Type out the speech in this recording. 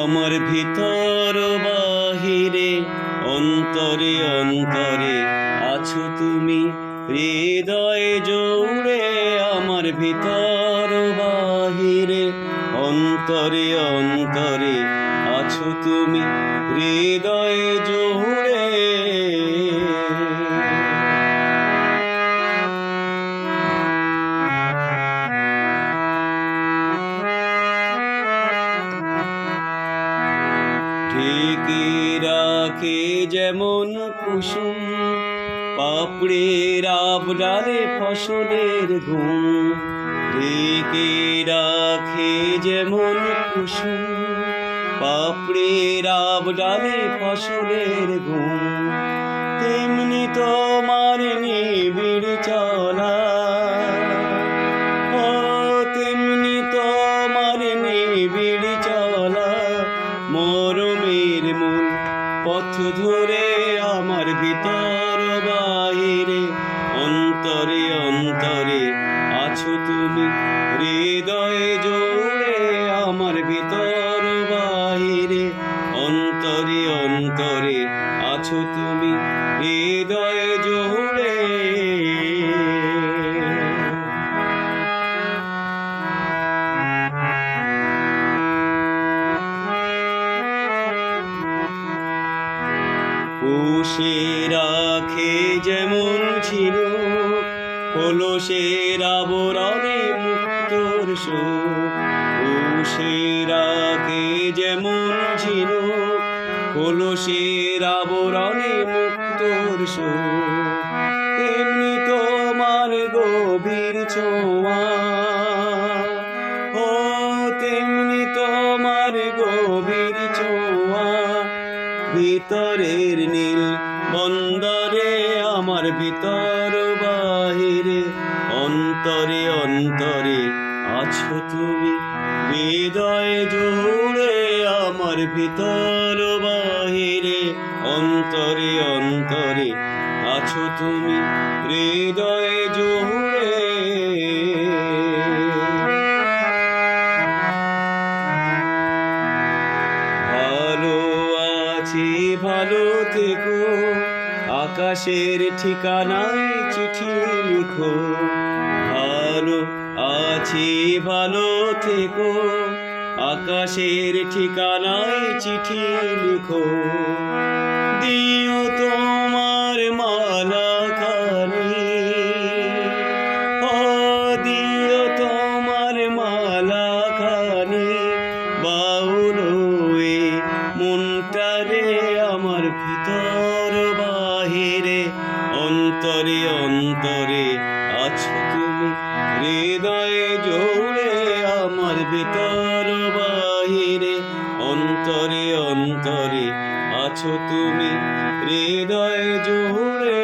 আমার ভিতর বাহিরে অন্তরে অন্তরে আছো তুমি হৃদয়ে জুড়ে। আমার ভিতর বাহিরে অন্তরে অন্তরে আছো তুমি হৃদয়ে জুড়ে। ঢেকে রাখে যেমন কুসুম পাপড়ির আবডালে ফসলের ঘুম। ঢেকে রাখে যেমন কুসুম পাপড়ির আবডালে ফসলের ঘুম। তেমনি তোমার নিবিড় চলা, ও তেমনি তোমার নিবিড় চলা মরমের মূল পথ ধরে। আমার ভিতর বাহিরে অন্তরে অন্তরে আছো তুমি হৃদয়ে জুড়ে। আমার ভিতর বাহিরে অন্তরে অন্তরে আছো তুমি হৃদয়ে জুড়ে। পুষে রাখে যেমন ছিল কলসের আবরণে মুক্তর সুখ। পুষে রাখে যেমন ছিল কলসের আবরণে মুক্তর সুখ। তেমনি তোমার গভীর ছোঁয়া, ও তেমনি তোমার গভীর ছোঁয়া ভিতরের নীল বন্দরে। আমার ভিতর বাহিরে অন্তরে অন্তরে আছো তুমি হৃদয়ে জুড়ে। আমার ভিতর বাহিরে অন্তরে অন্তরে আছো তুমি হৃদয়ে জুড়ে। ভালো আছি ভালো থেকো, আকাশের ঠিকানায় চিঠি লিখো। ভালো আছি ভালো থেকো, আকাশের ঠিকানায় চিঠি লিখো। দিও তোমার মালা খানি, ও দিও তোমার মালা খানি বাউল হয়ে মনটারে। আমার ভিতর বাহিরে অন্তরে অন্তরে আছো তুমি হৃদয়ে জুড়ে। আমার ভিতর বাহিরে অন্তরে অন্তরে আছো তুমি হৃদয়ে জুড়ে।